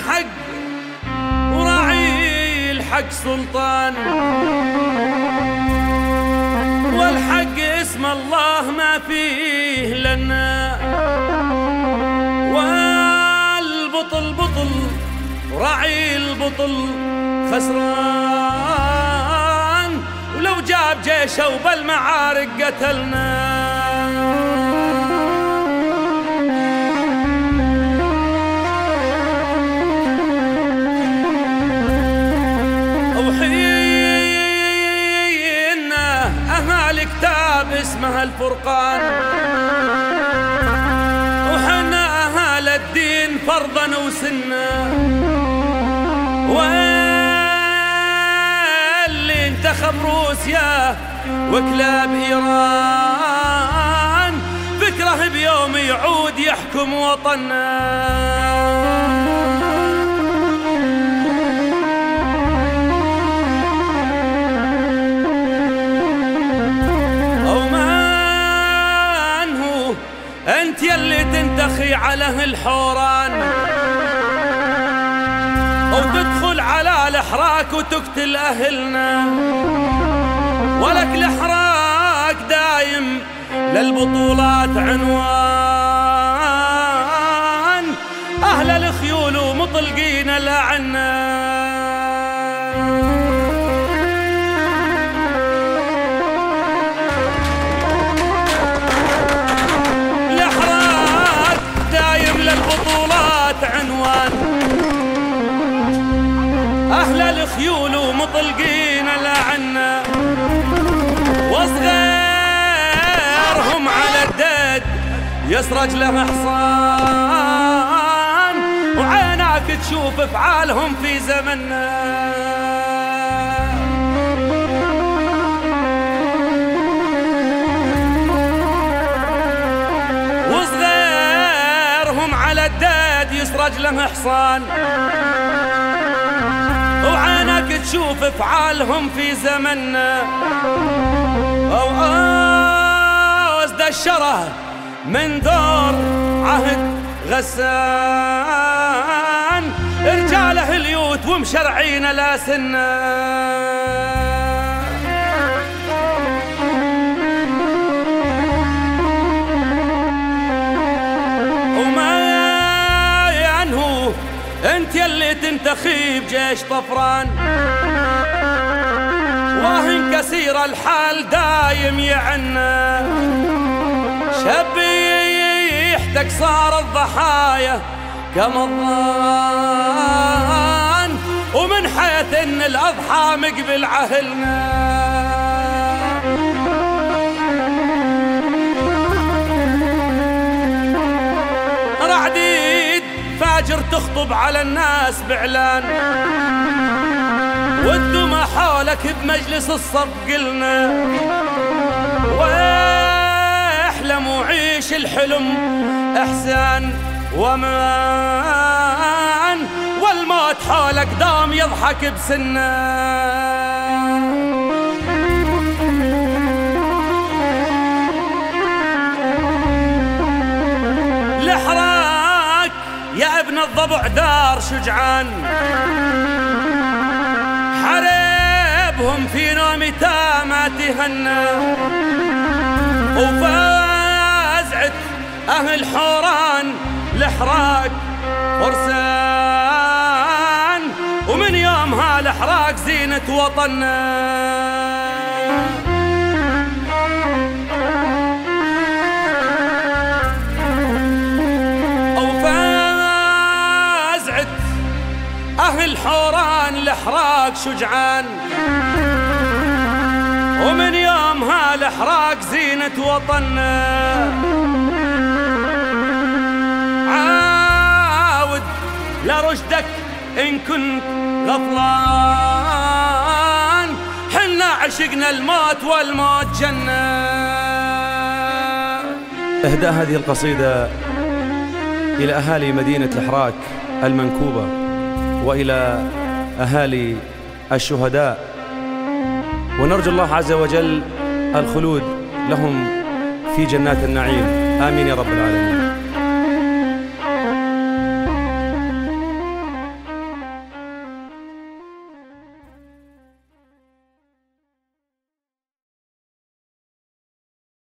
حق وراعي الحق سلطان، والحق اسم الله ما فيه لنا، والبطل بطل وراعي البطل خسران، ولو جاب جيشه وبالمعارك قتلنا. وحينا أهل كتاب اسمها الفرقان، وحنا أهل الدين فرضا وسنا، واللي انتخب روسيا وكلاب إيران فكره بيوم يعود يحكم وطننا. انت يلي تنتخي على الحوران وتدخل على الحراك وتقتل اهلنا، ولك الحراك دايم للبطولات عنوان، اهل الخيول ومطلقين لعنا. عنوان أهل الخيول ومطلقين لعنا، وصغيرهم على الدد يسرج له حصان، وعيناك تشوف افعالهم في زمننا. يسرج له حصان، وعينك تشوف افعالهم في زمننا. او ازد الشره من دور عهد غسان، رجاله اليوت ومشرعين لا سنا. انت يلي تنتخي بجيش طفران، واهن كثير الحال دايم يعنا، شبيحتك صار الضحايا كمضان، ومن حيث ان الاضحى مقبل عهلنا. فاجر تخطب على الناس باعلان، والدمى حولك بمجلس الصف قلنا، واحلم وعيش الحلم احسان وامان، والموت حولك دام يضحك بسنه. يا ابن الضبع دار شجعان، حربهم في نومته ما تهنى، وفازعت أهل حوران الحراك فرسان، ومن يومها الحراك زينة وطننا. أهل حوران الحراك شجعان، ومن يومها الحراك زينة وطننا. عاود لرشدك إن كنت غفلان، حنا عشقنا الموت والموت جنة. إهداء هذه القصيدة إلى أهالي مدينة الحراك المنكوبة، وإلى أهالي الشهداء، ونرجو الله عز وجل الخلود لهم في جنات النعيم. آمين يا رب العالمين.